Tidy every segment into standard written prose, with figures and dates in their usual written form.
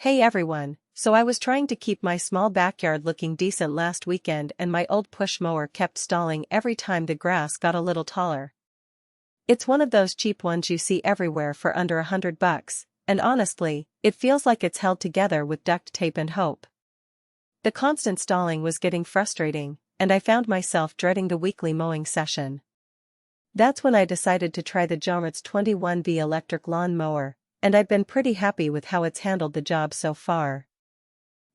Hey everyone, so I was trying to keep my small backyard looking decent last weekend and my old push mower kept stalling every time the grass got a little taller. It's one of those cheap ones you see everywhere for under $100, and honestly, it feels like it's held together with duct tape and hope. The constant stalling was getting frustrating, and I found myself dreading the weekly mowing session. That's when I decided to try the JOMRTS 21V Electric Lawn Mower, and I've been pretty happy with how it's handled the job so far.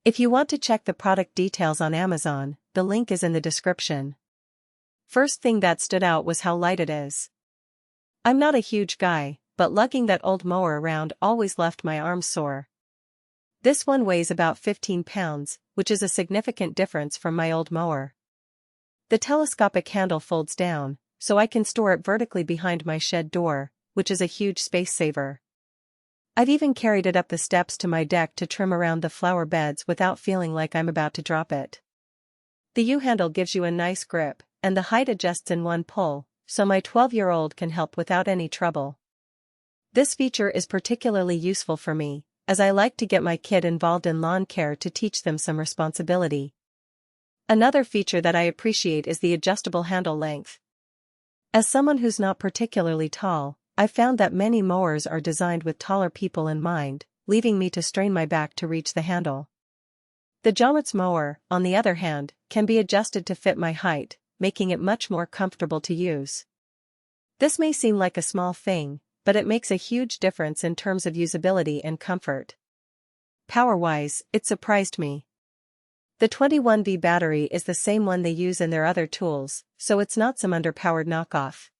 If you want to check the product details on Amazon, the link is in the description. First thing that stood out was how light it is. I'm not a huge guy, but lugging that old mower around always left my arms sore. This one weighs about 15 pounds, which is a significant difference from my old mower. The telescopic handle folds down, so I can store it vertically behind my shed door, which is a huge space saver. I've even carried it up the steps to my deck to trim around the flower beds without feeling like I'm about to drop it. The U-handle gives you a nice grip, and the height adjusts in one pull, so my 12-year-old can help without any trouble. This feature is particularly useful for me, as I like to get my kid involved in lawn care to teach them some responsibility. Another feature that I appreciate is the adjustable handle length. As someone who's not particularly tall, I've found that many mowers are designed with taller people in mind, leaving me to strain my back to reach the handle. The JOMRTS mower, on the other hand, can be adjusted to fit my height, making it much more comfortable to use. This may seem like a small thing, but it makes a huge difference in terms of usability and comfort. Power-wise, it surprised me. The 21V battery is the same one they use in their other tools, so it's not some underpowered knockoff.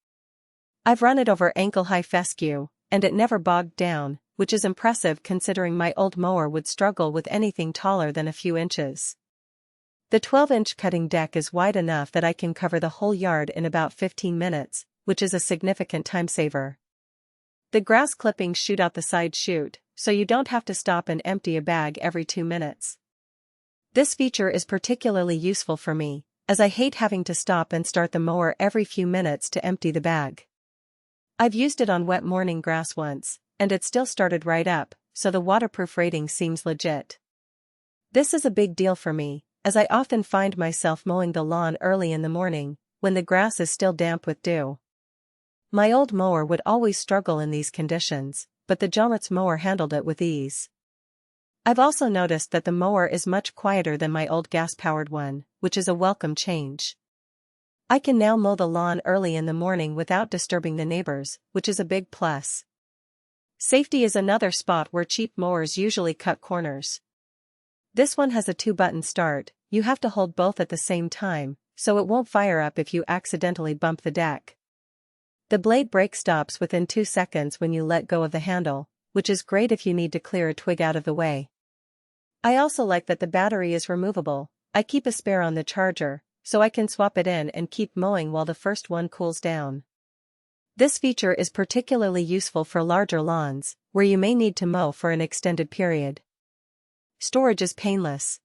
I've run it over ankle-high fescue, and it never bogged down, which is impressive considering my old mower would struggle with anything taller than a few inches. The 12-inch cutting deck is wide enough that I can cover the whole yard in about 15 minutes, which is a significant time saver. The grass clippings shoot out the side chute, so you don't have to stop and empty a bag every 2 minutes. This feature is particularly useful for me, as I hate having to stop and start the mower every few minutes to empty the bag. I've used it on wet morning grass once, and it still started right up, so the waterproof rating seems legit. This is a big deal for me, as I often find myself mowing the lawn early in the morning, when the grass is still damp with dew. My old mower would always struggle in these conditions, but the JOMRTS mower handled it with ease. I've also noticed that the mower is much quieter than my old gas-powered one, which is a welcome change. I can now mow the lawn early in the morning without disturbing the neighbors, which is a big plus. Safety is another spot where cheap mowers usually cut corners. This one has a 2-button start. You have to hold both at the same time, so it won't fire up if you accidentally bump the deck. The blade brake stops within 2 seconds when you let go of the handle, which is great if you need to clear a twig out of the way. I also like that the battery is removable. I keep a spare on the charger, so I can swap it in and keep mowing while the first one cools down. This feature is particularly useful for larger lawns, where you may need to mow for an extended period. Storage is painless.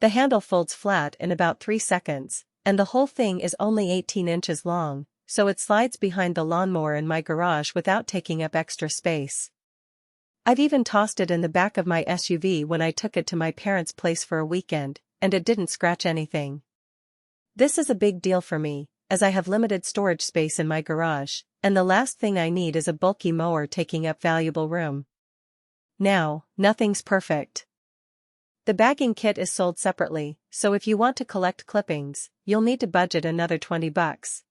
The handle folds flat in about 3 seconds, and the whole thing is only 18 inches long, so it slides behind the lawnmower in my garage without taking up extra space. I've even tossed it in the back of my SUV when I took it to my parents' place for a weekend, and it didn't scratch anything. This is a big deal for me, as I have limited storage space in my garage, and the last thing I need is a bulky mower taking up valuable room. Now, nothing's perfect. The bagging kit is sold separately, so if you want to collect clippings, you'll need to budget another $20.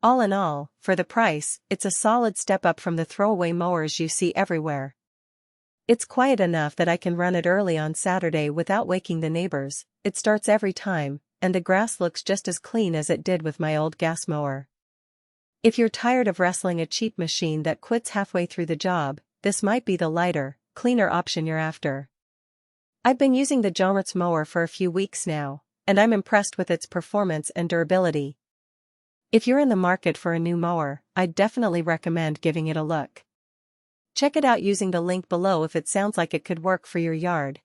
All in all, for the price, it's a solid step up from the throwaway mowers you see everywhere. It's quiet enough that I can run it early on Saturday without waking the neighbors. It starts every time, and the grass looks just as clean as it did with my old gas mower. If you're tired of wrestling a cheap machine that quits halfway through the job, this might be the lighter, cleaner option you're after. I've been using the JOMRTS mower for a few weeks now, and I'm impressed with its performance and durability. If you're in the market for a new mower, I'd definitely recommend giving it a look. Check it out using the link below if it sounds like it could work for your yard.